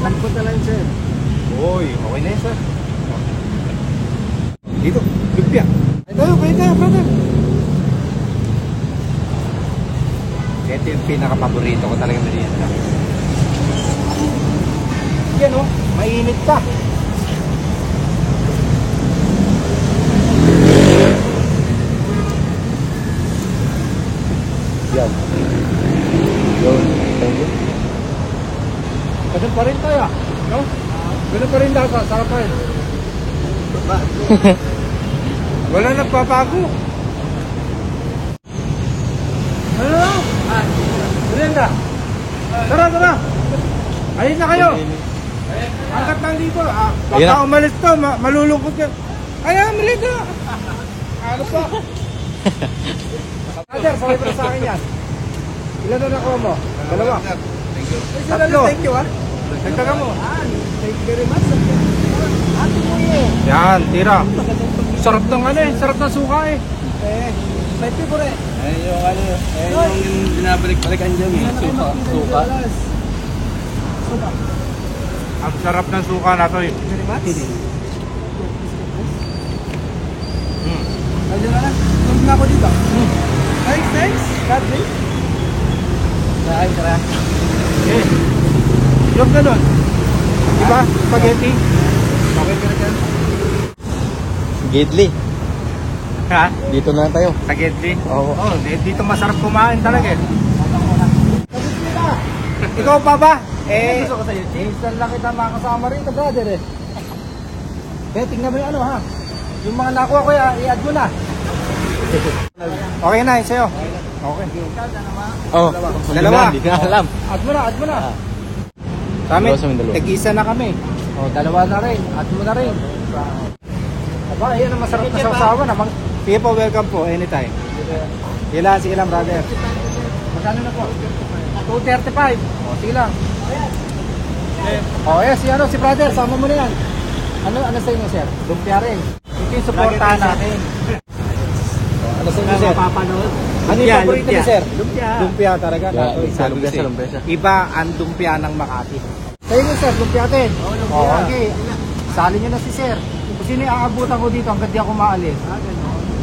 Tangkot na lang, sir. Uy, okay na yun, sir. Dito, lumpia. Ay tayo, brother. Ito yung pinaka-paborito ko talaga merienda. Yan o, mainit pa. Yan. Yun. Ganun pa rin tayo, no? Ganun pa rin dapat, sarap pa rin. Wala nagpapago. Ano? Merienda. Tara. Ayun na kayo. Angkat lang dito. Baka umalis to, malulungkot ka. Ayan, merienda. Ano pa? Brother, sabay pa sa akin yan. Ilan na nakuha mo? Dalawa. Tatlo. Thank you, ha? Nagtaga mo. Thank you very much. Yan, tira. Sarap ng ano eh. Sarap ng suka eh. May favorite. Yung ano, yung binabalik-balikan dyan eh. Suka. Ang sarap ng suka na to eh. Very much. Ayun na lang. Tulog na ako dito. Thanks. God bless. Tara. Eh. Yung ganun. Diba? Spaghetti. Okay ka na dyan. Gidli. Ha? Dito na lang tayo. Spaghetti? Oo. Oh, dito masarap kumain talaga eh. Ikaw pa ba? Gusto ko sa'yo, Chief. Instant lang kita makakasama rin ka, brother eh. Kaya tingnan mo yung ano ha. Yung mga nakuha ko, i-add mo na. Okay na, sa'yo. Okay. Oh, Dalawa. Hindi na alam. Add mo na. Kami, Dalawa. tag-isa na kami. O, dalawa na rin. Add mo na rin. Aba, ayan ang masarap na sausawan. Sige po, welcome po, anytime. Sige lang, brother. Magkano na po? 235. O, sige lang. O, si brother, sama mo na yan. Ano sa inyo, sir? Lumpia rin. Ito yung supportahan natin. Ano sa inyo, sir? Mapapanood. Ano yung paborito niyo, sir? Lumpia. Lumpia talaga. Lumpia. Iba ang lumpia ng Makati. Sa inyo, sir, lumpia din. lumpia. O, okay. Sali nyo na si sir. Kung sino yung aabutan ko dito hanggang di ako maalis.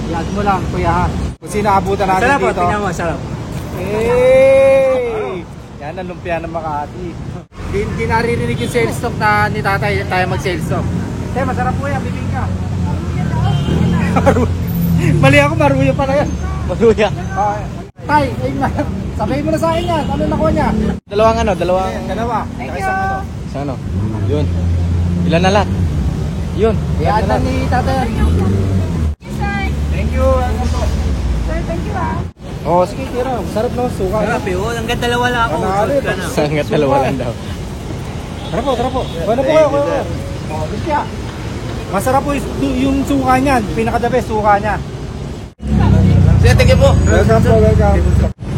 I-add mo lang, kuya ha. Kung sino abutan natin Sarap po, dito. tingnan mo, sarap. Hey! Yan ang lumpia ng Makati. Hindi naririnig yung sales stock na ni tatay tayo mag-sales stock. Sir, masarap po yan, bibing ka. Mali ako, maruyo pa na yan. Maluya. Tay, ayun na. Sabihin mo na sa akin yan. Ano nakuha niya? Dalawa. Dalawa. Thank Saka you. isang ano. Sa ano? Yun. Ilan na lahat? Yun. I-add na ni tatay. Thank you. Oh, sige, tira. Sarap na suka. Sarap yun. Hanggang dalawa lang ako. Hanggang dalawa lang daw. Tara po. Ano po Thank kayo? you, sir. Oh, lumpia. Masarap po yung suka niyan. Pinaka-the best suka niya. Sir, thank you po. Welcome po, welcome.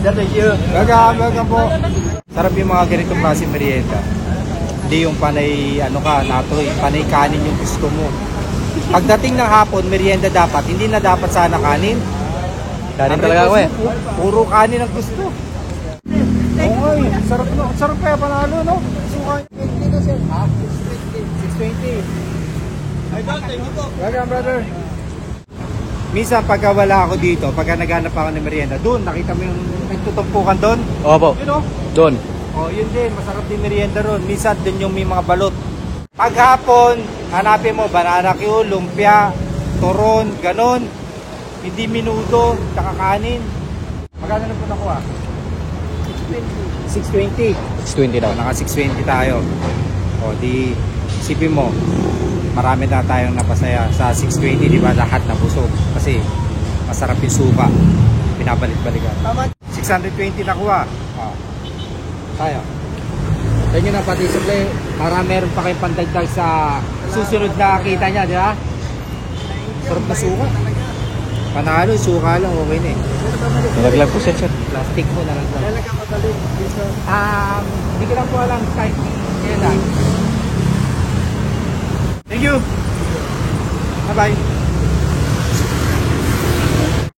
Sir, thank you. Welcome po. Sarap yung mga ganitong klase merienda. Hindi yung panay, panay kanin yung gusto mo. Pagdating ng hapon, merienda dapat, hindi na dapat sana kanin. Kanin talaga ako eh. Puro kanin ang gusto. Okay, sarap kaya panalo, no? Suka Dito, sir. 620. Welcome, brother. Minsan pagka wala ako dito, pagka naghanap ako ng merienda, doon, nakita mo yung nagtutumpukan doon? Opo. Yun o? Doon. Oh, yun din, masarap din merienda ron. Minsan doon yung may mga balot. Paghapon, hanapin mo, banana Q, lumpia, turon, ganon. Hindi minudo, tsaka kanin. Magkano na po nakuha? 620. 620 daw. Naka 620 tayo. O, di, isipin mo, marami na tayong napasaya sa 620, di ba? Lahat na busog. Kasi, masarap yung suka. Pinabalik-balikan. 620 nakuha. O, tayo. Yan yun ang pati supply. Para meron pa kayong pandagdag sa susunod na kita niya, di ba? Sarap na suka. Panalo, suka lang, okay na eh. Nilaglag po siya, sir. Plastic mo na lang. Hindi ko lang po alam kahit kailan. Thank you. Bye-bye.